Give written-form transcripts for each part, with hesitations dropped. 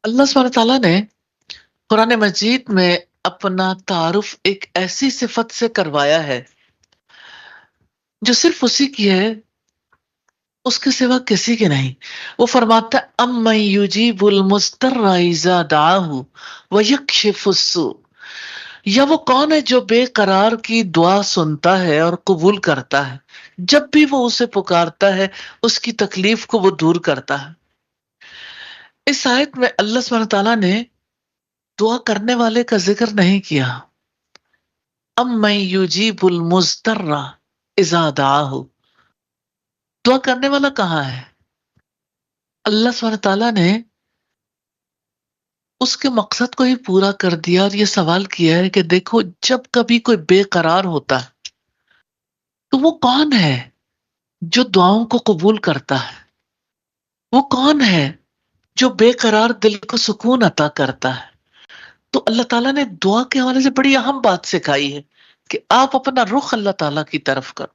اللہ سبحانہ تعالیٰ نے قرآن مجید میں اپنا تعارف ایک ایسی صفت سے کروایا ہے جو صرف اسی کی ہے، اس کے سوا کسی کے نہیں۔ وہ فرماتا ہے امن یجیب المضطر اذا دعاہ ویکشف السوء، یا وہ کون ہے جو بے قرار کی دعا سنتا ہے اور قبول کرتا ہے، جب بھی وہ اسے پکارتا ہے اس کی تکلیف کو وہ دور کرتا ہے۔ اس آیت میں اللہ سبحانہ تعالیٰ نے دعا کرنے والے کا ذکر نہیں کیا۔ امن یجیب المضطر اذا دعاہ، دعا کرنے والا کہاں ہے؟ اللہ سبحانہ تعالیٰ نے اس کے مقصد کو ہی پورا کر دیا اور یہ سوال کیا ہے کہ دیکھو، جب کبھی کوئی بے قرار ہوتا ہے تو وہ کون ہے جو دعاؤں کو قبول کرتا ہے؟ وہ کون ہے جو بے قرار دل کو سکون عطا کرتا ہے؟ تو اللہ تعالیٰ نے دعا کے حوالے سے بڑی اہم بات سکھائی ہے کہ آپ اپنا رخ اللہ تعالیٰ کی طرف کرو۔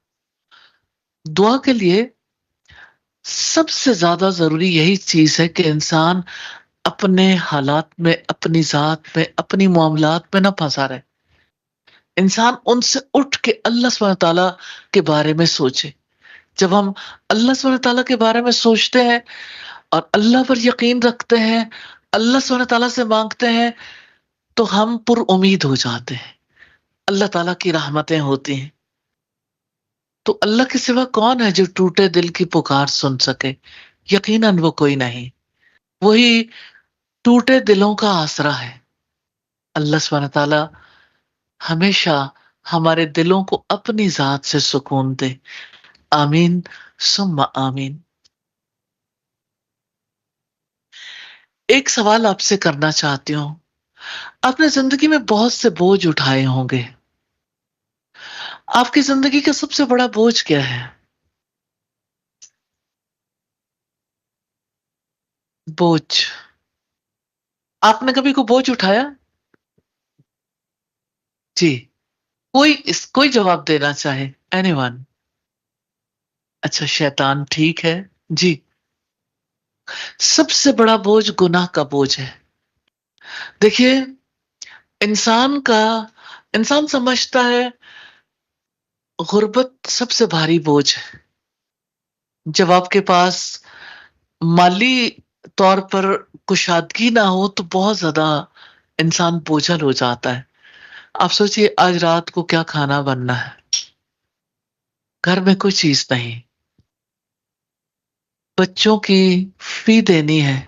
دعا کے لیے سب سے زیادہ ضروری یہی چیز ہے کہ انسان اپنے حالات میں، اپنی ذات میں، اپنی معاملات میں نہ پھنسا رہے۔ انسان ان سے اٹھ کے اللہ سبحانہ تعالیٰ کے بارے میں سوچے۔ جب ہم اللہ سبحانہ تعالیٰ کے بارے میں سوچتے ہیں اور اللہ پر یقین رکھتے ہیں، اللہ سبحانہ تعالیٰ سے مانگتے ہیں، تو ہم پر امید ہو جاتے ہیں۔ اللہ تعالیٰ کی رحمتیں ہوتی ہیں۔ تو اللہ کے سوا کون ہے جو ٹوٹے دل کی پکار سن سکے؟ یقیناً وہ کوئی نہیں۔ وہی ٹوٹے دلوں کا آسرا ہے۔ اللہ سبحانہ تعالیٰ ہمیشہ ہمارے دلوں کو اپنی ذات سے سکون دے۔ آمین ثم آمین۔ ایک سوال آپ سے کرنا چاہتی ہوں۔ آپ نے زندگی میں بہت سے بوجھ اٹھائے ہوں گے۔ آپ کی زندگی کا سب سے بڑا بوجھ کیا ہے؟ بوجھ۔ آپ نے کبھی کوئی بوجھ اٹھایا؟ جی، کوئی جواب دینا چاہے؟ Any one? اچھا، شیطان، ٹھیک ہے جی۔ سب سے بڑا بوجھ گناہ کا بوجھ ہے۔ دیکھیے، انسان سمجھتا ہے غربت سب سے بھاری بوجھ ہے۔ جب آپ کے پاس مالی طور پر کشادگی نہ ہو تو بہت زیادہ انسان بوجھل ہو جاتا ہے۔ آپ سوچئے آج رات کو کیا کھانا بننا ہے، گھر میں کوئی چیز نہیں، بچوں کی فی دینی ہے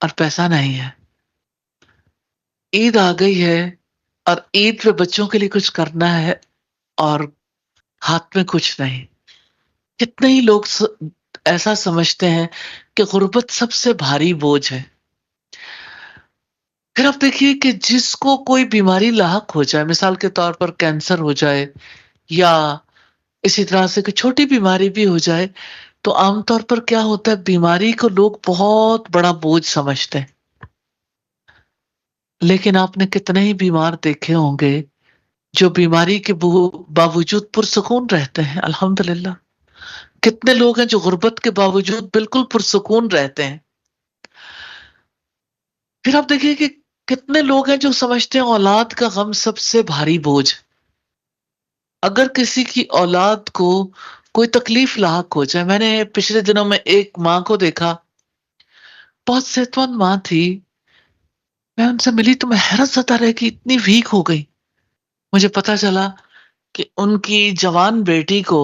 اور پیسہ نہیں ہے، عید آ گئی ہے اور عید پہ بچوں کے لیے کچھ کرنا ہے اور ہاتھ میں کچھ نہیں۔ کتنے ہی لوگ ایسا سمجھتے ہیں کہ غربت سب سے بھاری بوجھ ہے۔ پھر آپ دیکھیے کہ جس کو کوئی بیماری لاحق ہو جائے، مثال کے طور پر کینسر ہو جائے یا اسی طرح سے کوئی چھوٹی بیماری بھی ہو جائے، تو عام طور پر کیا ہوتا ہے، بیماری کو لوگ بہت بڑا بوجھ سمجھتے ہیں۔ لیکن آپ نے کتنے ہی بیمار دیکھے ہوں گے جو بیماری کے باوجود پرسکون رہتے ہیں، الحمدللہ۔ کتنے لوگ ہیں جو غربت کے باوجود بالکل پرسکون رہتے ہیں۔ پھر آپ دیکھیے کہ کتنے لوگ ہیں جو سمجھتے ہیں اولاد کا غم سب سے بھاری بوجھ۔ اگر کسی کی اولاد کو کوئی تکلیف لاحق ہو جائے، میں نے پچھلے دنوں میں ایک ماں کو دیکھا، بہت صحت مند ماں تھی، میں ان سے ملی تو میں حیرت زدہ رہ کہ اتنی ویک ہو گئی۔ مجھے پتا چلا کہ ان کی جوان بیٹی کو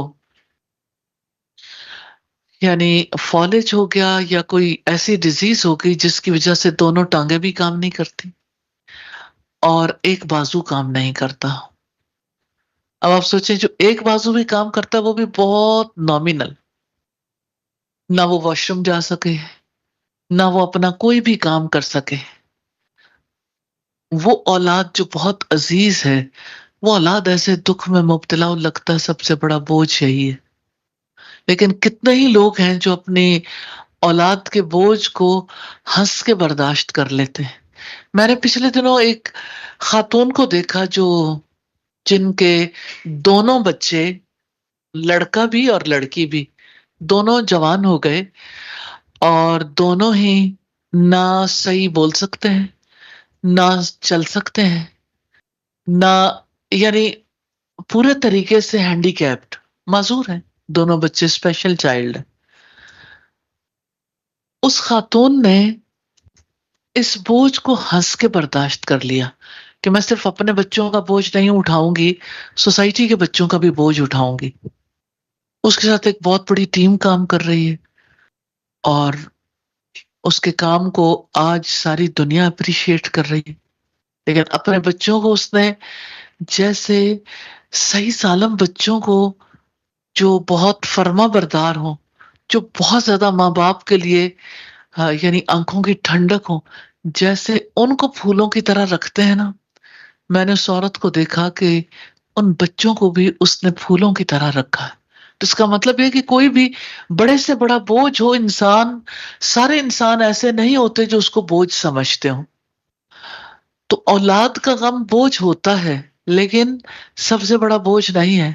یعنی فالج ہو گیا یا کوئی ایسی ڈیزیز ہو گئی جس کی وجہ سے دونوں ٹانگیں بھی کام نہیں کرتی اور ایک بازو کام نہیں کرتا۔ اب آپ سوچیں، جو ایک بازو بھی کام کرتا ہے وہ بھی بہت نامینل، نہ وہ واش روم جا سکے، نہ وہ اپنا کوئی بھی کام کر سکے۔ وہ اولاد جو بہت عزیز ہے، وہ اولاد ایسے دکھ میں مبتلا ہو، لگتا ہے سب سے بڑا بوجھ یہی ہے۔ لیکن کتنے ہی لوگ ہیں جو اپنی اولاد کے بوجھ کو ہنس کے برداشت کر لیتے ہیں۔ میں نے پچھلے دنوں ایک خاتون کو دیکھا جن کے دونوں بچے، لڑکا بھی اور لڑکی بھی، دونوں جوان ہو گئے اور دونوں ہی نہ صحیح بول سکتے ہیں، نہ چل سکتے ہیں، نہ یعنی پورے طریقے سے ہینڈی کیپڈ، معذور ہیں، دونوں بچے اسپیشل چائلڈ ہیں۔ اس خاتون نے اس بوجھ کو ہنس کے برداشت کر لیا کہ میں صرف اپنے بچوں کا بوجھ نہیں اٹھاؤں گی، سوسائٹی کے بچوں کا بھی بوجھ اٹھاؤں گی۔ اس کے ساتھ ایک بہت بڑی ٹیم کام کر رہی ہے، اور اس کے کام کو آج ساری دنیا اپریشیٹ کر رہی ہے، لیکن اپنے بچوں کو اس نے جیسے صحیح سالم بچوں کو جو بہت فرما بردار ہوں، جو بہت زیادہ ماں باپ کے لیے یعنی آنکھوں کی ٹھنڈک ہو، جیسے ان کو پھولوں کی طرح رکھتے ہیں نا، میں نے اس عورت کو دیکھا کہ ان بچوں کو بھی اس نے پھولوں کی طرح رکھا ہے۔ تو اس کا مطلب یہ کہ کوئی بھی بڑے سے بڑا بوجھ ہو، انسان، سارے انسان ایسے نہیں ہوتے جو اس کو بوجھ سمجھتے ہوں۔ تو اولاد کا غم بوجھ ہوتا ہے، لیکن سب سے بڑا بوجھ نہیں ہے۔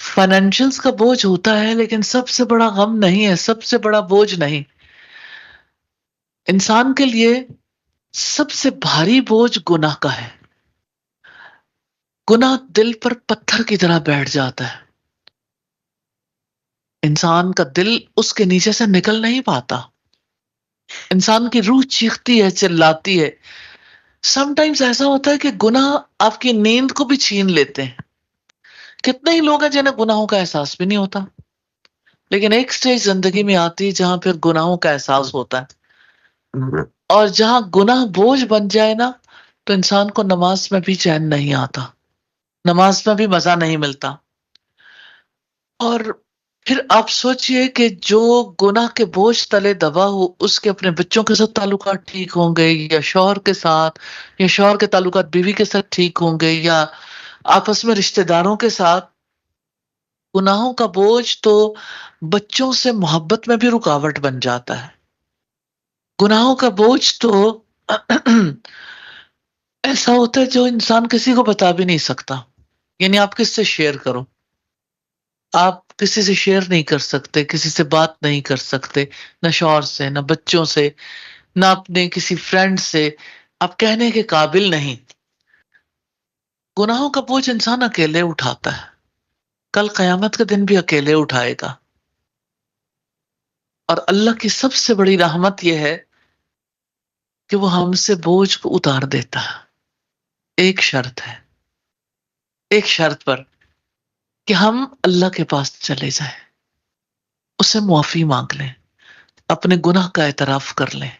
فائنینشلز کا بوجھ ہوتا ہے، لیکن سب سے بڑا غم نہیں ہے، سب سے بڑا بوجھ نہیں۔ انسان کے لیے سب سے بھاری بوجھ گناہ کا ہے۔ گناہ دل پر پتھر کی طرح بیٹھ جاتا ہے، انسان کا دل اس کے نیچے سے نکل نہیں پاتا، انسان کی روح چیختی ہے، چلاتی ہے۔ سم ٹائمز ایسا ہوتا ہے کہ گناہ آپ کی نیند کو بھی چھین لیتے ہیں۔ کتنے ہی لوگ ہیں جنہیں گناہوں کا احساس بھی نہیں ہوتا، لیکن ایک سٹیج زندگی میں آتی ہے جہاں پھر گناہوں کا احساس ہوتا ہے، اور جہاں گناہ بوجھ بن جائے نا، تو انسان کو نماز میں بھی چین نہیں آتا، نماز میں بھی مزہ نہیں ملتا۔ اور پھر آپ سوچئے کہ جو گناہ کے بوجھ تلے دبا ہو، اس کے اپنے بچوں کے ساتھ تعلقات ٹھیک ہوں گے، یا شوہر کے ساتھ، یا شوہر کے تعلقات بیوی کے ساتھ ٹھیک ہوں گے، یا آپس میں رشتہ داروں کے ساتھ۔ گناہوں کا بوجھ تو بچوں سے محبت میں بھی رکاوٹ بن جاتا ہے۔ گناہوں کا بوجھ تو ایسا ہوتا ہے جو انسان کسی کو بتا بھی نہیں سکتا، یعنی آپ کس سے شیئر کرو؟ آپ کسی سے شیئر نہیں کر سکتے، کسی سے بات نہیں کر سکتے، نہ شوہر سے، نہ بچوں سے، نہ اپنے کسی فرینڈ سے، آپ کہنے کے قابل نہیں۔ گناہوں کا بوجھ انسان اکیلے اٹھاتا ہے، کل قیامت کے دن بھی اکیلے اٹھائے گا۔ اور اللہ کی سب سے بڑی رحمت یہ ہے کہ وہ ہم سے بوجھ کو اتار دیتا ہے۔ ایک شرط ہے، ایک شرط پر، کہ ہم اللہ کے پاس چلے جائیں، اس سے معافی مانگ لیں، اپنے گناہ کا اعتراف کر لیں،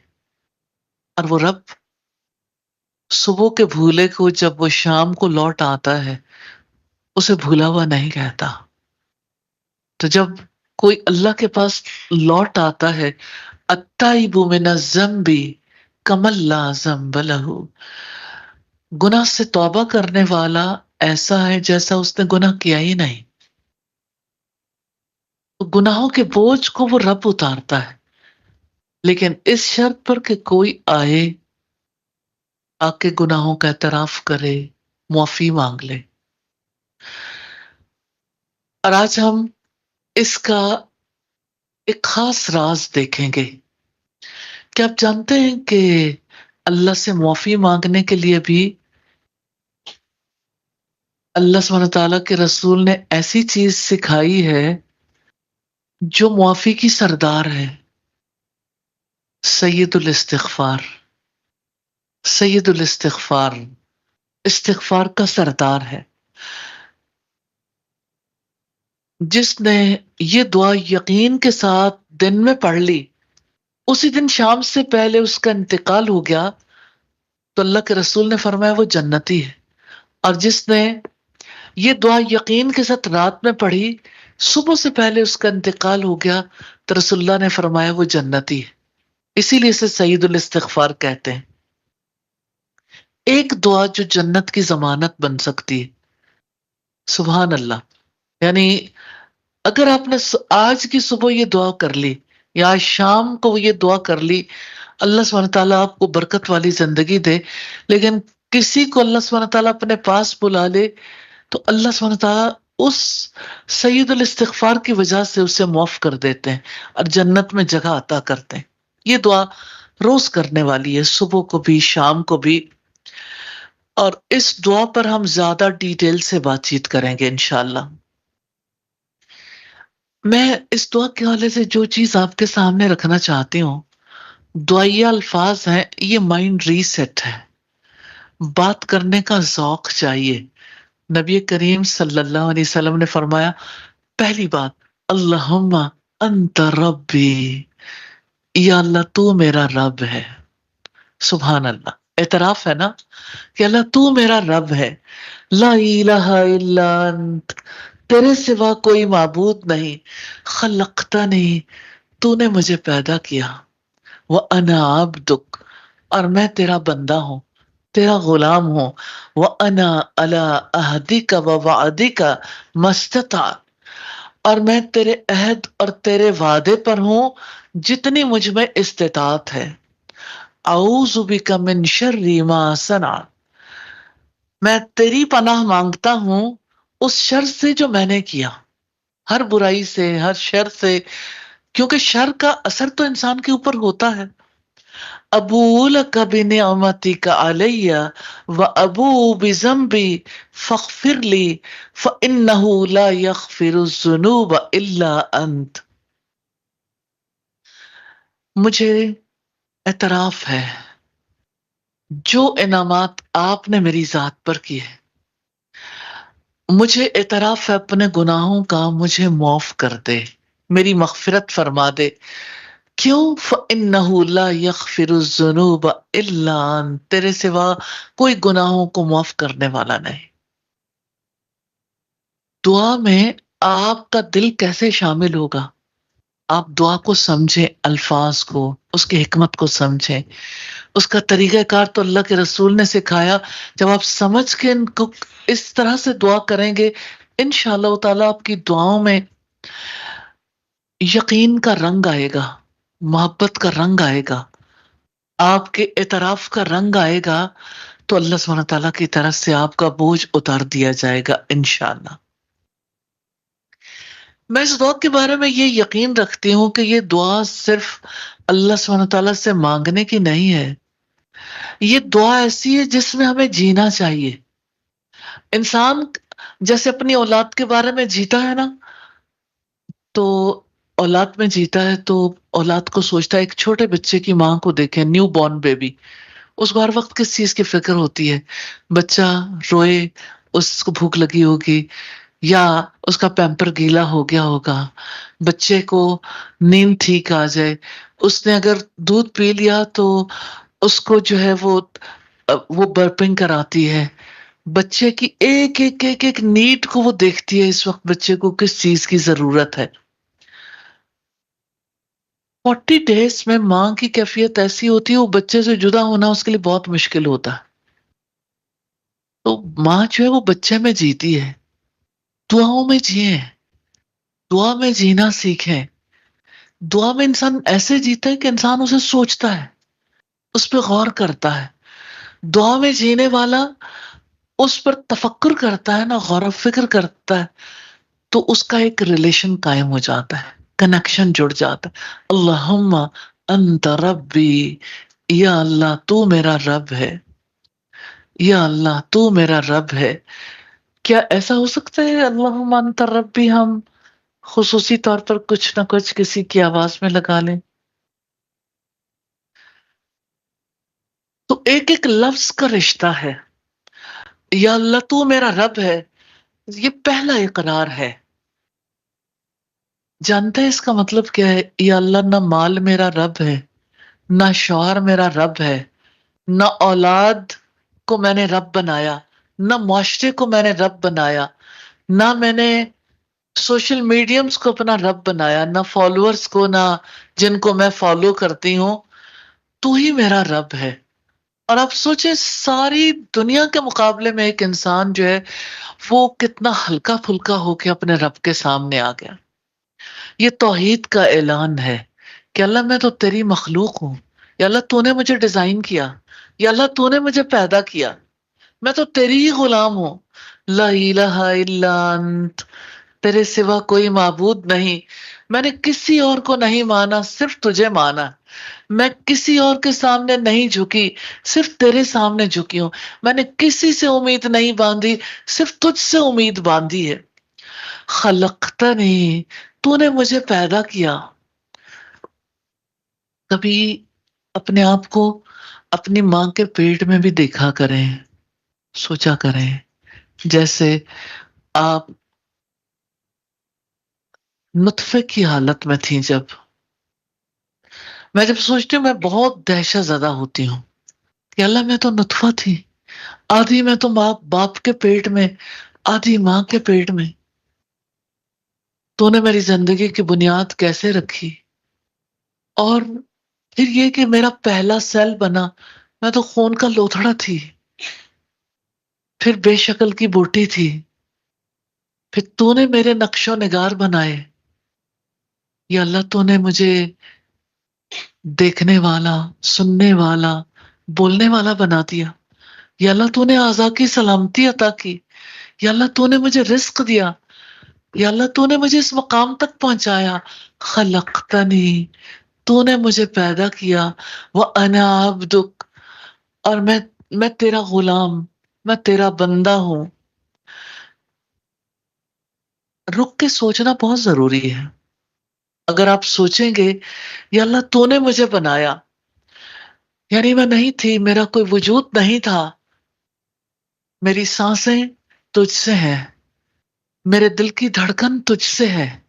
اور وہ رب صبح کے بھولے کو جب وہ شام کو لوٹ آتا ہے، اسے بھولا ہوا نہیں کہتا۔ تو جب کوئی اللہ کے پاس لوٹ آتا ہے، التائب من الذنب کمن لا ذنب لہ، گناہ سے توبہ کرنے والا ایسا ہے جیسا اس نے گناہ کیا ہی نہیں۔ تو گناہوں کے بوجھ کو وہ رب اتارتا ہے، لیکن اس شرط پر کہ کوئی آئے، آ کے گناہوں کا اعتراف کرے، معافی مانگ لے۔ اور آج ہم اس کا ایک خاص راز دیکھیں گے۔ کیا آپ جانتے ہیں کہ اللہ سے معافی مانگنے کے لیے بھی اللہ سبحانہ تعالیٰ کے رسول نے ایسی چیز سکھائی ہے جو معافی کی سردار ہے؟ سید الاستغفار، سید الاستغفار، استغفار کا سردار ہے۔ جس نے یہ دعا یقین کے ساتھ دن میں پڑھ لی، اسی دن شام سے پہلے اس کا انتقال ہو گیا، تو اللہ کے رسول نے فرمایا وہ جنتی ہے۔ اور جس نے یہ دعا یقین کے ساتھ رات میں پڑھی، صبح سے پہلے اس کا انتقال ہو گیا، تو رسول اللہ نے فرمایا وہ جنتی ہے۔ اسی لیے اسے سعید الاستغفار کہتے ہیں۔ ایک دعا جو جنت کی ضمانت بن سکتی ہے، سبحان اللہ۔ یعنی اگر آپ نے آج کی صبح یہ دعا کر لی، یا آج شام کو یہ دعا کر لی، اللہ سبحانہ تعالیٰ آپ کو برکت والی زندگی دے۔ لیکن کسی کو اللہ سبحانہ تعالیٰ اپنے پاس بلا لے، تو اللہ سبحانہ تعالیٰ اس سید الاستغفار کی وجہ سے اسے معاف کر دیتے ہیں اور جنت میں جگہ عطا کرتے ہیں۔ یہ دعا روز کرنے والی ہے، صبح کو بھی شام کو بھی. اور اس دعا پر ہم زیادہ ڈیٹیل سے بات چیت کریں گے انشاءاللہ. میں اس دعا کے حوالے سے جو چیز آپ کے سامنے رکھنا چاہتی ہوں، دعائیہ الفاظ ہیں، یہ مائنڈ ریسیٹ ہے. بات کرنے کا ذوق چاہیے. نبی کریم صلی اللہ علیہ وسلم نے فرمایا، پہلی بات، اللہم انت ربی، یا اللہ تو میرا رب ہے. سبحان اللہ، اعتراف ہے نا کہ اللہ تو میرا رب ہے. لا الہ الا انت، تیرے سوا کوئی معبود نہیں. خلقتنی، تو نے مجھے پیدا کیا. وانا عبدک، اور میں تیرا بندہ ہوں، تیرا غلام ہوں. وانا علی عہدک ووعدک ما استطعت، اور میں تیرے عہد اور تیرے وعدے پر ہوں جتنی مجھ میں استطاعت ہے. اعوذ بک من شر ما صنعت، میں تیری پناہ مانگتا ہوں اس شر سے جو میں نے کیا، ہر برائی سے، ہر شر سے، کیونکہ شر کا اثر تو انسان کے اوپر ہوتا ہے. ابو لک بنعمتک علی و ابو بذنبی فاغفر لی فانہ لا یغفر الذنوب الا انت. مجھے اعتراف ہے جو انعامات آپ نے میری ذات پر کیے، مجھے اعتراف ہے اپنے گناہوں کا، مجھے معاف کر دے، میری مغفرت فرما دے. کیوں؟ فَإِنَّهُ لَا يَغْفِرُ الذُّنُوبَ إِلَّا أَنْتَ، تیرے سوا کوئی گناہوں کو معاف کرنے والا نہیں. دعا میں آپ کا دل کیسے شامل ہوگا؟ آپ دعا کو سمجھیں، الفاظ کو، اس کی حکمت کو سمجھیں. اس کا طریقہ کار تو اللہ کے رسول نے سکھایا. جب آپ سمجھ کے ان کو اس طرح سے دعا کریں گے، انشاءاللہ تعالیٰ آپ کی دعاؤں میں یقین کا رنگ آئے گا، محبت کا رنگ آئے گا، آپ کے اعتراف کا رنگ آئے گا، تو اللہ سبحانہ تعالیٰ کی طرف سے آپ کا بوجھ اتار دیا جائے گا انشاءاللہ. میں اس دعا کے بارے میں یہ یقین رکھتی ہوں کہ یہ دعا صرف اللہ سبحانہ تعالیٰ سے مانگنے کی نہیں ہے. یہ دعا ایسی ہے جس میں ہمیں جینا چاہیے. انسان جیسے اپنی اولاد کے بارے میں جیتا ہے نا، تو اولاد میں جیتا ہے تو اولاد کو سوچتا ہے. ایک چھوٹے بچے کی ماں کو دیکھیں، نیو بورن بیبی، اس کو ہر وقت کس چیز کی فکر ہوتی ہے؟ بچہ روئے، اس کو بھوک لگی ہوگی، یا اس کا پیمپر گیلا ہو گیا ہوگا، بچے کو نیند ٹھیک آ جائے. اس نے اگر دودھ پی لیا تو اس کو جو ہے وہ برپنگ کراتی ہے. بچے کی ایک ایک ایک ایک نیڈ کو وہ دیکھتی ہے، اس وقت بچے کو کس چیز کی ضرورت ہے. 40 ڈیز میں ماں کی کیفیت ایسی ہوتی ہے، وہ بچے سے جدا ہونا اس کے لیے بہت مشکل ہوتا ہے. تو ماں جو ہے وہ بچے میں جیتی ہے. دعاؤں میں جیئیں، دعا میں جینا سیکھیں. دعا میں انسان ایسے جیتا ہے کہ انسان اسے سوچتا ہے، اس پہ غور کرتا ہے. دعا میں جینے والا اس پر تفکر کرتا ہے نا، غور و فکر کرتا ہے، تو اس کا ایک ریلیشن قائم ہو جاتا ہے، کنیکشن جڑ جاتا ہے. اللہم انت ربی، یا اللہ تو میرا رب ہے، یا اللہ تو میرا رب ہے. کیا ایسا ہو سکتا ہے اللہم انت ربی ہم خصوصی طور پر کچھ نہ کچھ کسی کی آواز میں لگا لیں؟ تو ایک ایک لفظ کا رشتہ ہے. یا اللہ تو میرا رب ہے، یہ پہلا اقرار ہے. جانتے ہیں اس کا مطلب کیا ہے؟ یا اللہ نہ مال میرا رب ہے، نہ شوہر میرا رب ہے، نہ اولاد کو میں نے رب بنایا، نہ معاشرے کو میں نے رب بنایا، نہ میں نے سوشل میڈیمز کو اپنا رب بنایا، نہ فالوورز کو، نہ جن کو میں فالو کرتی ہوں. تو ہی میرا رب ہے. اور آپ سوچیں، ساری دنیا کے مقابلے میں ایک انسان جو ہے وہ کتنا ہلکا پھلکا ہو کے اپنے رب کے سامنے آ گیا. یہ توحید کا اعلان ہے کہ اللہ میں تو تیری مخلوق ہوں، یا اللہ تو نے مجھے ڈیزائن کیا، یا اللہ تو نے مجھے پیدا کیا، میں تو تیری ہی غلام ہوں. لا الہ الا انت، تیرے سوا کوئی معبود نہیں، میں نے کسی اور کو نہیں مانا، صرف تجھے مانا. میں کسی اور کے سامنے نہیں جھکی، صرف تیرے سامنے جھکی ہوں. میں نے کسی سے امید نہیں باندھی، صرف تجھ سے امید باندھی ہے. خلقتنی، تو نے مجھے پیدا کیا. کبھی اپنے آپ کو اپنی ماں کے پیٹ میں بھی دیکھا کریں، سوچا کریں جیسے آپ نطفے کی حالت میں تھی. جب سوچتی ہوں میں بہت دہشت زدہ ہوتی ہوں کہ اللہ میں تو نطفہ تھی، آدھی میں تو باپ کے پیٹ میں، آدھی ماں کے پیٹ میں. تو نے میری زندگی کی بنیاد کیسے رکھی. اور پھر یہ کہ میرا پہلا سیل بنا، میں تو خون کا لوتھڑا تھی، پھر بے شکل کی بوٹی تھی، پھر تو نے میرے نقش و نگار بنائے. یا اللہ تو نے مجھے دیکھنے والا، سننے والا، بولنے والا بنا دیا. یا اللہ تو نے اعضاء کی سلامتی عطا کی. یا اللہ تو نے مجھے رزق دیا. یا اللہ تو نے مجھے اس مقام تک پہنچایا. خلقتنی، تو نے مجھے پیدا کیا. وَأَنَا عَبْدُكَ، اور میں تیرا غلام، میں تیرا بندہ ہوں. رک کے سوچنا بہت ضروری ہے. اگر آپ سوچیں گے یا اللہ تو نے مجھے بنایا، یعنی میں نہیں تھی، میرا کوئی وجود نہیں تھا، میری سانسیں تجھ سے ہیں، میرے دل کی دھڑکن تجھ سے ہے،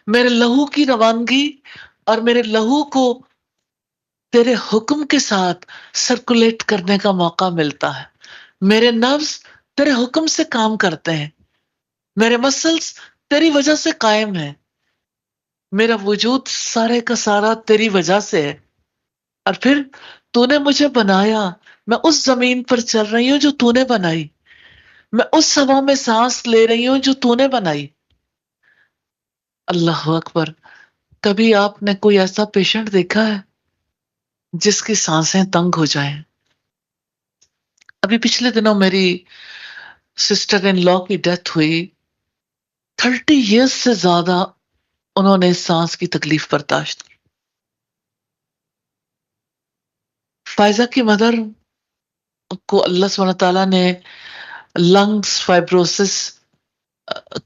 میرے لہو کی روانگی اور میرے لہو کو تیرے حکم کے ساتھ سرکولیٹ کرنے کا موقع ملتا ہے. میرے نبض تیرے حکم سے کام کرتے ہیں، میرے مسلز تیری وجہ سے قائم ہیں، میرا وجود سارے کا سارا تیری وجہ سے ہے. اور پھر تو نے مجھے بنایا، میں اس زمین پر چل رہی ہوں جو تو نے بنائی، میں اس ہوا میں سانس لے رہی ہوں جو تو نے بنائی. اللہ اکبر. کبھی آپ نے کوئی ایسا پیشنٹ دیکھا ہے جس کی سانسیں تنگ ہو جائیں؟ ابھی پچھلے دنوں میری سسٹر ان لا کی ڈیتھ ہوئی. 30 ایئرس سے زیادہ انہوں نے سانس کی تکلیف برداشت کی. فائزہ کی مدر کو اللہ سبحانہ تعالیٰ نے لنگس فائبروسس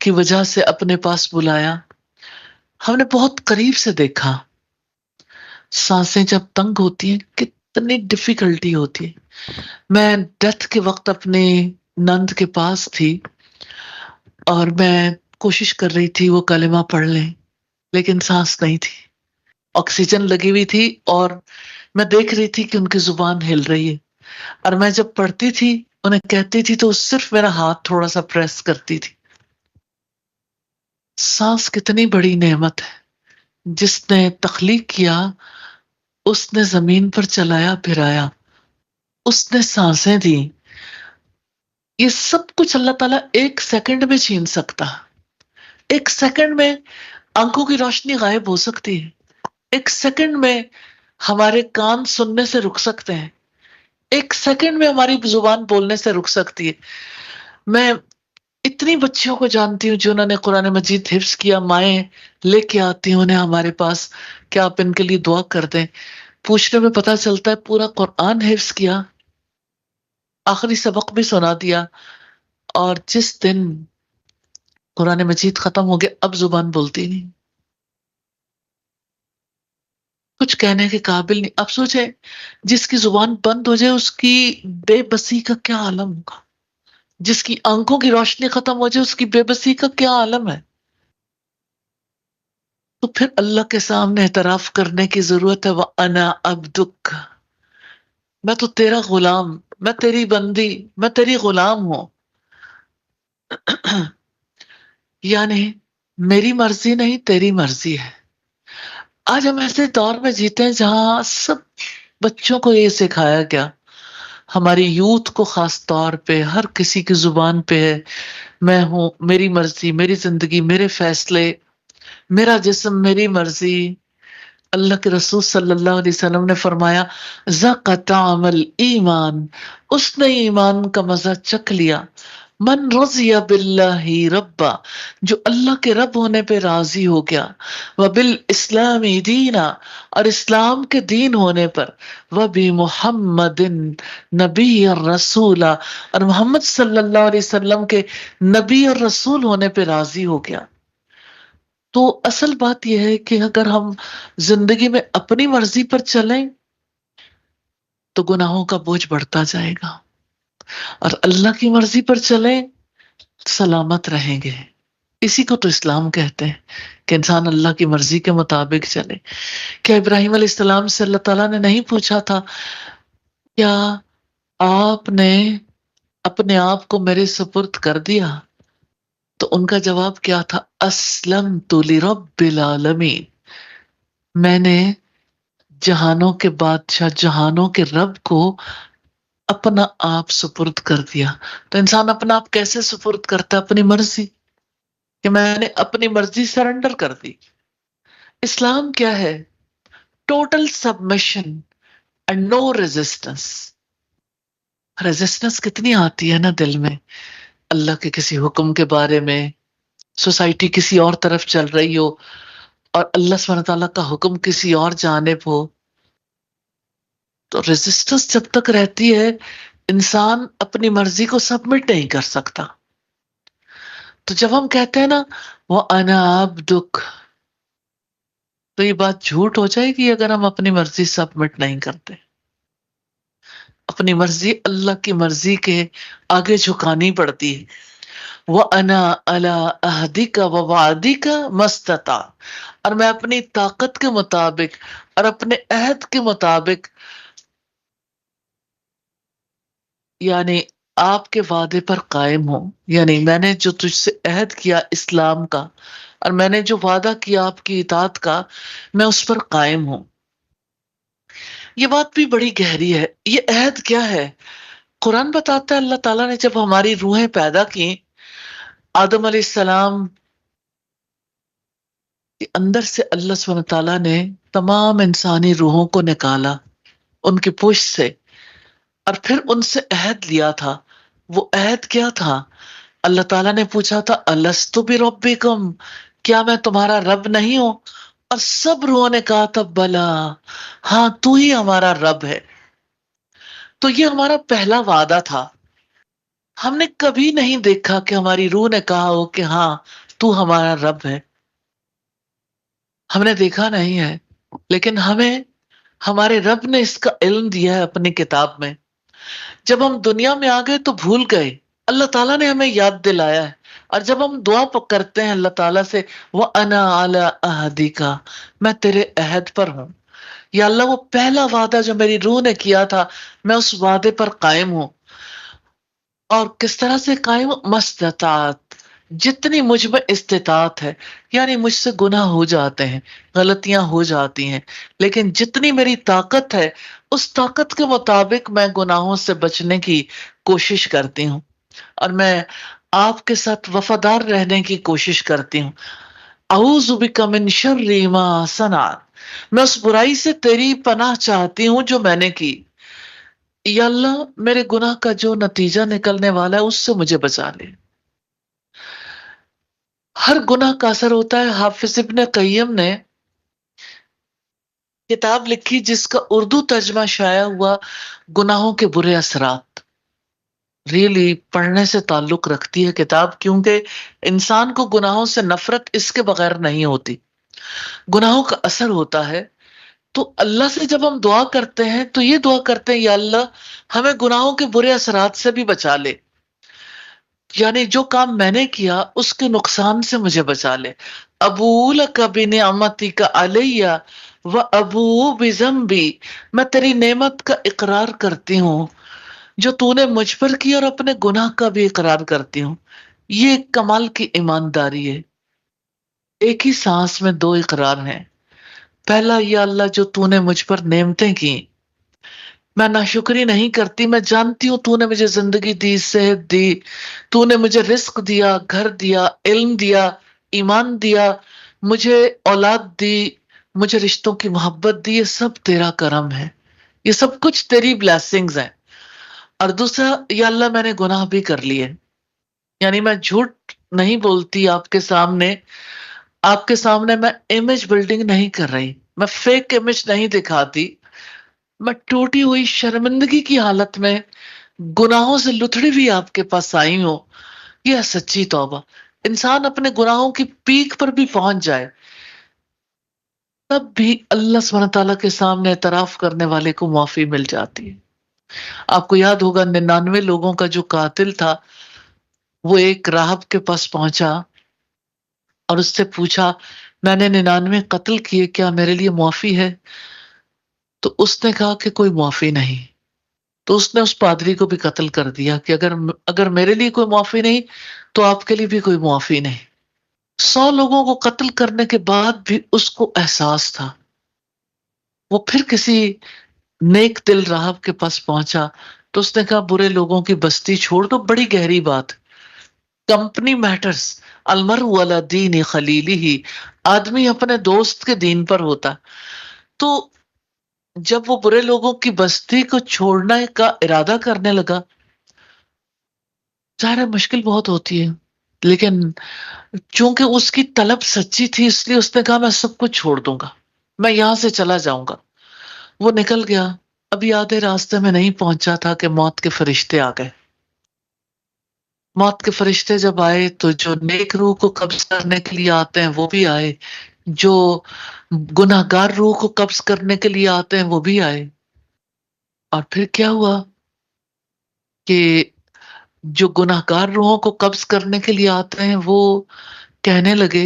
کی وجہ سے اپنے پاس بلایا. ہم نے بہت قریب سے دیکھا سانسیں جب تنگ ہوتی ہیں کتنی ڈیفیکلٹی ہوتی ہے. میں ڈیتھ کے وقت اپنے نند کے پاس تھی اور میں کوشش کر رہی تھی وہ کلمہ پڑھ لیں، لیکن سانس نہیں تھی. آکسیجن لگی ہوئی تھی اور میں دیکھ رہی تھی کہ ان کی زبان ہل رہی ہے، اور میں جب پڑھتی تھی انہیں کہتی تھی تو صرف میرا ہاتھ تھوڑا سا پریس کرتی تھی. سانس کتنی بڑی نعمت ہے. جس نے تخلیق کیا اس نے زمین پر چلایا پھرایا، اس نے سانسیں دی. یہ سب کچھ اللہ تعالیٰ ایک سیکنڈ میں چھین سکتا. ایک سیکنڈ میں آنکھوں کی روشنی غائب ہو سکتی ہے، ایک سیکنڈ میں ہمارے کان سننے سے رک سکتے ہیں، ایک سیکنڈ میں ہماری زبان بولنے سے رک سکتی ہے. میں اتنی بچیوں کو جانتی ہوں جنہوں نے قرآن مجید حفظ کیا، مائیں لے کے آتی ہیں انہیں ہمارے پاس کہ آپ ان کے لیے دعا کر دیں. پوچھنے میں پتا چلتا ہے پورا قرآن حفظ کیا، آخری سبق بھی سنا دیا، اور جس دن قرآن مجید ختم ہو گیا اب زبان بولتی نہیں، کچھ کہنے کے قابل نہیں. اب سوچے جس کی زبان بند ہو جائے اس کی بے بسی کا کیا عالم ہوگا، جس کی آنکھوں کی روشنی ختم ہو جائے اس کی بے بسی کا کیا عالم ہے. تو پھر اللہ کے سامنے اعتراف کرنے کی ضرورت ہے. وَأَنَا عَبْدُكَ، میں تو تیرا غلام، میں تیری بندی، میں تیری غلام ہوں. یعنی میری مرضی نہیں تیری مرضی ہے. آج ہم ایسے دور میں جیتے ہیں جہاں سب بچوں کو یہ سکھایا گیا، ہماری یوتھ کو خاص طور پہ ہر کسی کی زبان پہ ہے میں ہوں، میری مرضی، میری زندگی، میرے فیصلے، میرا جسم، میری مرضی. اللہ کے رسول صلی اللہ علیہ وسلم نے فرمایا ذاق طعم الایمان، اس نے ایمان کا مزہ چکھ لیا. من رضی باللہ ربا، جو اللہ کے رب ہونے پہ راضی ہو گیا، وبالاسلام دینا، اور اسلام کے دین ہونے پر، وبمحمد نبی اور رسول، اور محمد صلی اللہ علیہ وسلم کے نبی اور رسول ہونے پہ راضی ہو گیا. تو اصل بات یہ ہے کہ اگر ہم زندگی میں اپنی مرضی پر چلیں تو گناہوں کا بوجھ بڑھتا جائے گا، اور اللہ کی مرضی پر چلیں سلامت رہیں گے. اسی کو تو اسلام کہتے ہیں کہ انسان اللہ کی مرضی کے مطابق چلے. کیا ابراہیم علیہ السلام سے اللہ تعالیٰ نے نہیں پوچھا تھا کیا آپ نے اپنے آپ کو میرے سپرد کر دیا؟ تو ان کا جواب کیا تھا؟ اسلمت لرب العالمین، میں نے جہانوں کے بادشاہ، جہانوں کے رب کو اپنا آپ سپرد کر دیا. تو انسان اپنا آپ کیسے سپرد کرتا ہے؟ اپنی مرضی، کہ میں نے اپنی مرضی سرنڈر کر دی. اسلام کیا ہے؟ Total submission and no resistance. Resistance کتنی آتی ہے نا دل میں، اللہ کے کسی حکم کے بارے میں، سوسائٹی کسی اور طرف چل رہی ہو اور اللہ سبحانہ تعالیٰ کا حکم کسی اور جانب ہو، تو ریزسٹنس جب تک رہتی ہے انسان اپنی مرضی کو سبمٹ نہیں کر سکتا. تو جب ہم کہتے ہیں نا وَأَنَا عَبْدُكَ، تو یہ بات جھوٹ ہو جائے گی اگر ہم اپنی مرضی سبمٹ نہیں کرتے. اپنی مرضی اللہ کی مرضی کے آگے جھکانی پڑتی ہے. وَأَنَا عَلَىٰ عَهْدِكَ وَوَعْدِكَ مَا اسْتَطَعْتُ، اور میں اپنی طاقت کے مطابق اور اپنے عہد کے مطابق، یعنی آپ کے وعدے پر قائم ہوں. یعنی میں نے جو تجھ سے عہد کیا اسلام کا، اور میں نے جو وعدہ کیا آپ کی اطاعت کا، میں اس پر قائم ہوں. یہ بات بھی بڑی گہری ہے. یہ عہد کیا ہے؟ قرآن بتاتا ہے اللہ تعالیٰ نے جب ہماری روحیں پیدا کی، آدم علیہ السلام کے اندر سے اللہ سبحانہ تعالیٰ نے تمام انسانی روحوں کو نکالا ان کی پشت سے، اور پھر ان سے عہد لیا تھا. وہ عہد کیا تھا؟ اللہ تعالیٰ نے پوچھا تھا الست بربکم، کیا میں تمہارا رب نہیں ہوں؟ اور سب روحوں نے کہا تھا بلا، ہاں تو ہی ہمارا رب ہے. تو یہ ہمارا پہلا وعدہ تھا. ہم نے کبھی نہیں دیکھا کہ ہماری روح نے کہا ہو کہ ہاں تو ہمارا رب ہے. ہم نے دیکھا نہیں ہے، لیکن ہمیں ہمارے رب نے اس کا علم دیا ہے اپنی کتاب میں. جب ہم دنیا میں آ گئے تو بھول گئے، اللہ تعالیٰ نے ہمیں یاد دلایا ہے. اور جب ہم دعا کرتے ہیں اللہ تعالیٰ سے وَأَنَا عَلَىٰ عَهْدِكَ، میں تیرے عہد پر ہوں، یا اللہ وہ پہلا وعدہ جو میری روح نے کیا تھا میں اس وعدے پر قائم ہوں. اور کس طرح سے قائم ہوں؟ مستطاعت، جتنی مجھ میں استطاعت ہے. یعنی مجھ سے گناہ ہو جاتے ہیں، غلطیاں ہو جاتی ہیں، لیکن جتنی میری طاقت ہے اس طاقت کے مطابق میں گناہوں سے بچنے کی کوشش کرتی ہوں، اور میں آپ کے ساتھ وفادار رہنے کی کوشش کرتی ہوں. اعوذ بک من شر ما صنعت، میں اس برائی سے تیری پناہ چاہتی ہوں جو میں نے کی. یا اللہ میرے گناہ کا جو نتیجہ نکلنے والا ہے اس سے مجھے بچا لے. ہر گناہ کا اثر ہوتا ہے. حافظ ابن قیم نے کتاب لکھی جس کا اردو ترجمہ شائع ہوا گناہوں کے برے اثرات. ریلی پڑھنے سے تعلق رکھتی ہے کتاب، کیونکہ انسان کو گناہوں سے نفرت اس کے بغیر نہیں ہوتی، گناہوں کا اثر ہوتا ہے. تو اللہ سے جب ہم دعا کرتے ہیں تو یہ دعا کرتے ہیں یا اللہ ہمیں گناہوں کے برے اثرات سے بھی بچا لے، یعنی جو کام میں نے کیا اس کے نقصان سے مجھے بچا لے. ابو لک بنعمتک علیہ وابو بذنبی، میں تیری نعمت کا اقرار کرتی ہوں جو تو نے مجھ پر کی، اور اپنے گناہ کا بھی اقرار کرتی ہوں. یہ ایک کمال کی ایمانداری ہے. ایک ہی سانس میں دو اقرار ہیں. پہلا یا اللہ جو تو نے مجھ پر نعمتیں کی میں ناشکری نہیں کرتی، میں جانتی ہوں تو نے مجھے زندگی دی، صحت دی، تو نے مجھے رزق دیا، گھر دیا، علم دیا، ایمان دیا، مجھے اولاد دی، مجھے رشتوں کی محبت دی. یہ سب تیرا کرم ہے، یہ سب کچھ تیری بلیسنگز ہیں. اور دوسرا یا اللہ میں نے گناہ بھی کر لیے، یعنی میں جھوٹ نہیں بولتی آپ کے سامنے میں امیج بلڈنگ نہیں کر رہی، میں فیک امیج نہیں دکھاتی، میں ٹوٹی ہوئی شرمندگی کی حالت میں گناہوں سے لتڑی بھی آپ کے پاس آئی ہوں۔ یہ ہے سچی توبہ۔ انسان اپنے گناہوں کی پیک پر بھی پہنچ جائے تب بھی اللہ سبحانہ تعالیٰ کے سامنے اعتراف کرنے والے کو معافی مل جاتی ہے۔ آپ کو یاد ہوگا 99 لوگوں کا جو قاتل تھا، وہ ایک راہب کے پاس پہنچا اور اس سے پوچھا میں نے 99 قتل کیے، کیا میرے لیے معافی ہے؟ تو اس نے کہا کہ کوئی معافی نہیں۔ تو اس نے اس پادری کو بھی قتل کر دیا کہ اگر میرے لیے کوئی معافی نہیں تو آپ کے لیے بھی کوئی معافی نہیں۔ 100 لوگوں کو قتل کرنے کے بعد بھی اس کو احساس تھا۔ وہ پھر کسی نیک دل راہب کے پاس پہنچا تو اس نے کہا برے لوگوں کی بستی چھوڑ دو، بڑی گہری بات، کمپنی میٹرز، المرء علی دین خلیلہ، آدمی اپنے دوست کے دین پر ہوتا۔ تو جب وہ برے لوگوں کی بستی کو چھوڑنے کا ارادہ کرنے لگا، ظاہر ہے مشکل بہت ہوتی ہے، لیکن چونکہ اس کی طلب سچی تھی اس لیے اس نے کہا میں سب کچھ چھوڑ دوں گا، میں یہاں سے چلا جاؤں گا۔ وہ نکل گیا، ابھی آدھے راستے میں نہیں پہنچا تھا کہ موت کے فرشتے آ گئے۔ موت کے فرشتے جب آئے تو جو نیک روح کو قبض کرنے کے لیے آتے ہیں وہ بھی آئے، جو گناہگار روح کو قبض کرنے کے لیے آتے ہیں وہ بھی آئے۔ اور پھر کیا ہوا کہ جو گناہگار روحوں کو قبض کرنے کے لیے آتے ہیں وہ کہنے لگے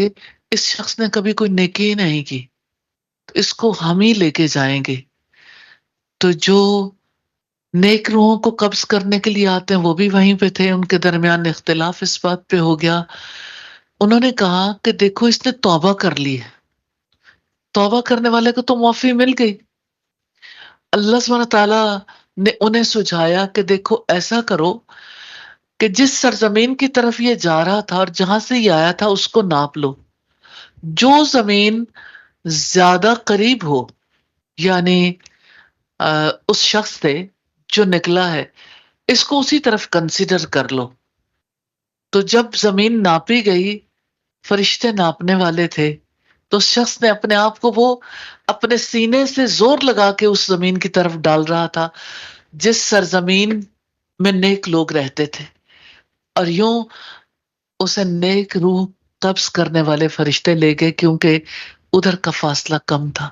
اس شخص نے کبھی کوئی نیکی ہی نہیں کی، تو اس کو ہم ہی لے کے جائیں گے۔ تو جو نیک روحوں کو قبض کرنے کے لیے آتے ہیں وہ بھی وہیں پہ تھے، ان کے درمیان اختلاف اس بات پہ ہو گیا۔ انہوں نے کہا کہ دیکھو اس نے توبہ کر لی ہے، توبہ کرنے والے کو تو معافی مل گئی۔ اللہ سبحانہ تعالیٰ نے انہیں سجھایا کہ دیکھو ایسا کرو کہ جس سرزمین کی طرف یہ جا رہا تھا اور جہاں سے یہ آیا تھا اس کو ناپ لو، جو زمین زیادہ قریب ہو، یعنی اس شخص سے جو نکلا ہے اس کو اسی طرف کنسیڈر کر لو۔ تو جب زمین ناپی گئی، فرشتے ناپنے والے تھے، تو اس شخص نے اپنے آپ کو وہ اپنے سینے سے زور لگا کے اس زمین کی طرف ڈال رہا تھا جس سرزمین میں نیک لوگ رہتے تھے، اور یوں اسے نیک روح قبض کرنے والے فرشتے لے گئے کیونکہ ادھر کا فاصلہ کم تھا۔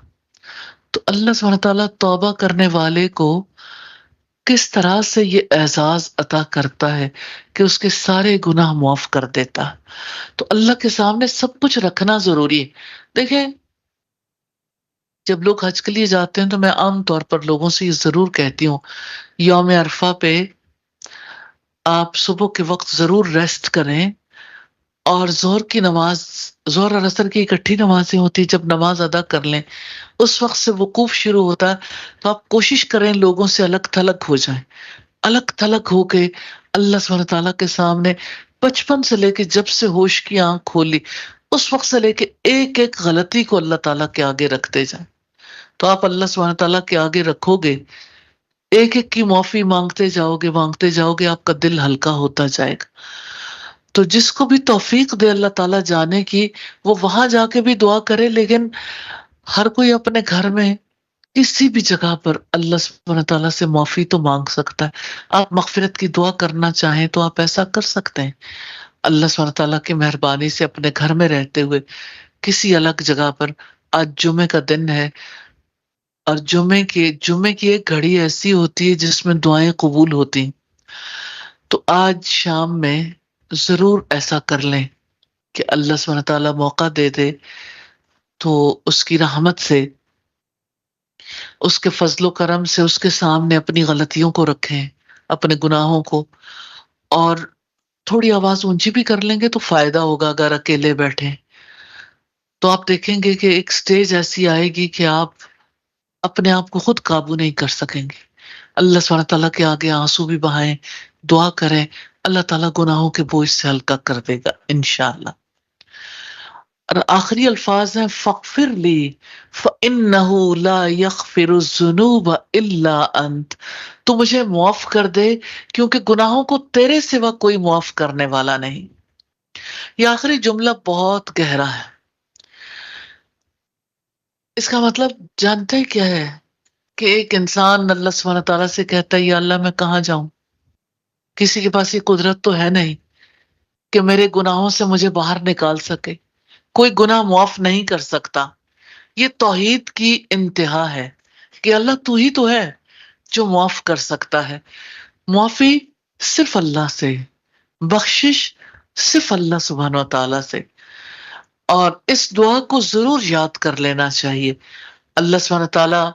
تو اللہ سبحانہ تعالیٰ توبہ کرنے والے کو کس طرح سے یہ اعزاز عطا کرتا ہے کہ اس کے سارے گناہ معاف کر دیتا ہے۔ تو اللہ کے سامنے سب کچھ رکھنا ضروری ہے۔ دیکھیں جب لوگ حج کے لیے جاتے ہیں تو میں عام طور پر لوگوں سے یہ ضرور کہتی ہوں یوم عرفہ پہ آپ صبح کے وقت ضرور ریسٹ کریں، اور ظہر اور عصر کی اکٹھی نمازیں ہوتی ہیں، جب نماز ادا کر لیں اس وقت سے وقوف شروع ہوتا ہے، تو آپ کوشش کریں لوگوں سے الگ تھلگ ہو جائیں، الگ تھلگ ہو کے اللہ سبحانہ تعالیٰ کے سامنے بچپن سے لے کے جب سے ہوش کی آنکھ کھولی اس وقت سے لے کے ایک ایک غلطی کو اللہ تعالیٰ کے آگے رکھتے جائیں۔ تو آپ اللہ سبحانہ تعالیٰ کے آگے رکھو گے، ایک ایک کی معافی مانگتے جاؤ گے، آپ کا دل ہلکا ہوتا جائے گا۔ تو جس کو بھی توفیق دے اللہ تعالیٰ جانے کی، وہ وہاں جا کے بھی دعا کرے، لیکن ہر کوئی اپنے گھر میں کسی بھی جگہ پر اللہ سبحانہ تعالیٰ سے معافی تو مانگ سکتا ہے۔ آپ مغفرت کی دعا کرنا چاہیں تو آپ ایسا کر سکتے ہیں، اللہ سبحانہ تعالیٰ کی مہربانی سے اپنے گھر میں رہتے ہوئے کسی الگ جگہ پر۔ آج جمعے کا دن ہے، اور جمعے کی ایک گھڑی ایسی ہوتی ہے جس میں دعائیں قبول ہوتی ہیں، تو آج شام میں ضرور ایسا کر لیں کہ اللہ سبحانہ تعالیٰ موقع دے دے تو اس کی رحمت سے، اس کے فضل و کرم سے اس کے سامنے اپنی غلطیوں کو رکھیں، اپنے گناہوں کو، اور تھوڑی آواز اونچی بھی کر لیں گے تو فائدہ ہوگا۔ اگر اکیلے بیٹھیں تو آپ دیکھیں گے کہ ایک سٹیج ایسی آئے گی کہ آپ اپنے آپ کو خود قابو نہیں کر سکیں گے۔ اللہ سبحانہ تعالیٰ کے آگے آنسو بھی بہائیں، دعا کریں، اللہ تعالیٰ گناہوں کے بوجھ سے ہلکا کر دے گا انشاءاللہ۔ اور آخری الفاظ ہیں فَاغْفِرْ لِي فَإِنَّهُ لَا يَغْفِرُ الذُّنُوبَ إِلَّا أَنْتَ، تو مجھے معاف کر دے کیونکہ گناہوں کو تیرے سوا کوئی معاف کرنے والا نہیں۔ یہ آخری جملہ بہت گہرا ہے۔ اس کا مطلب جانتے ہیں کیا ہے؟ کہ ایک انسان اللہ سبحانہ تعالیٰ سے کہتا ہے یا اللہ میں کہاں جاؤں، کسی کے پاس یہ قدرت تو ہے نہیں کہ میرے گناہوں سے مجھے باہر نکال سکے، کوئی گناہ معاف نہیں کر سکتا۔ یہ توحید کی انتہا ہے کہ اللہ تو ہی تو ہے جو معاف کر سکتا ہے۔ معافی صرف اللہ سے، بخشش صرف اللہ سبحانہ و تعالیٰ سے، اور اس دعا کو ضرور یاد کر لینا چاہیے۔ اللہ سبحانہ تعالیٰ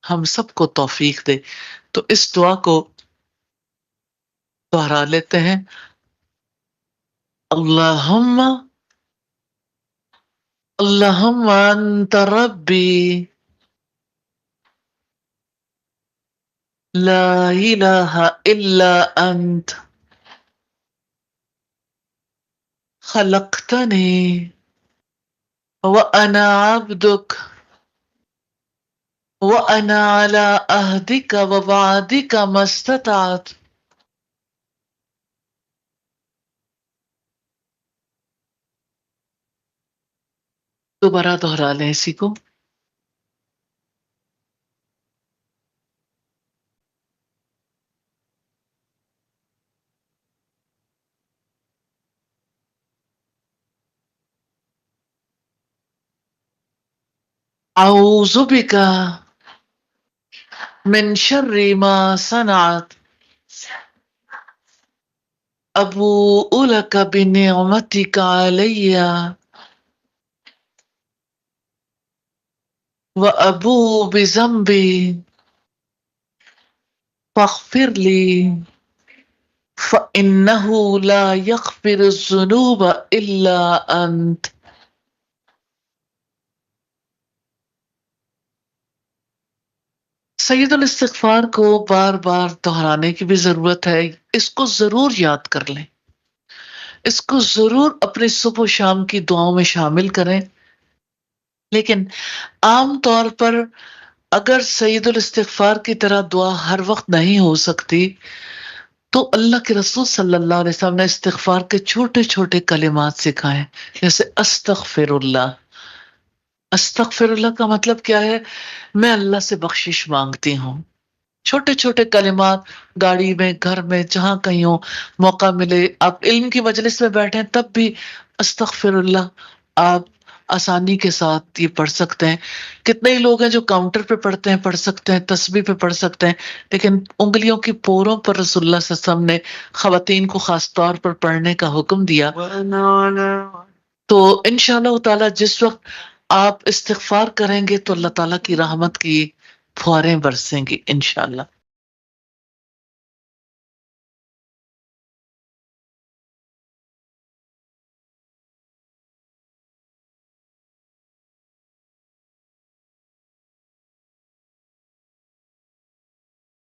ہم سب کو توفیق دے۔ تو اس دعا کو دہرا لیتے ہیں، اللہم اللہم انت ربی لا الہ الا انت خلقتنی وانا عبدک وانا علی عہدک ووعدک ما استطعت۔ دوبارہ دہرا لیں اسی کو، اعوذ بک من شر ما صنعت ابوء لک بنعمتک علی وابوء بذنبی فاغفر لی فإنه لا يغفر الذنوب إلا أنت۔ سید الاستغفار کو بار بار دہرانے کی بھی ضرورت ہے، اس کو ضرور یاد کر لیں، اس کو ضرور اپنے صبح و شام کی دعاؤں میں شامل کریں۔ لیکن عام طور پر اگر سید الاستغفار کی طرح دعا ہر وقت نہیں ہو سکتی تو اللہ کے رسول صلی اللہ علیہ وسلم نے استغفار کے چھوٹے چھوٹے کلمات سکھائے، جیسے استغفر اللہ۔ استغفر اللہ کا مطلب کیا ہے؟ میں اللہ سے بخشش مانگتی ہوں۔ چھوٹے چھوٹے کلمات، گاڑی میں، گھر میں، جہاں کہیں ہو، موقع ملے، آپ علم کی مجلس میں بیٹھیں تب بھی استغفر اللہ آپ آسانی کے ساتھ یہ پڑھ سکتے ہیں۔ کتنے ہی لوگ ہیں جو کاؤنٹر پہ پڑھتے ہیں، پڑھ سکتے ہیں، تسبیح پہ پڑھ سکتے ہیں، لیکن انگلیوں کی پوروں پر رسول اللہ صلی اللہ علیہ وسلم نے خواتین کو خاص طور پر پڑھنے کا حکم دیا۔ تو انشاءاللہ تعالی جس وقت آپ استغفار کریں گے تو اللہ تعالیٰ کی رحمت کی پھواریں برسیں گی انشاءاللہ۔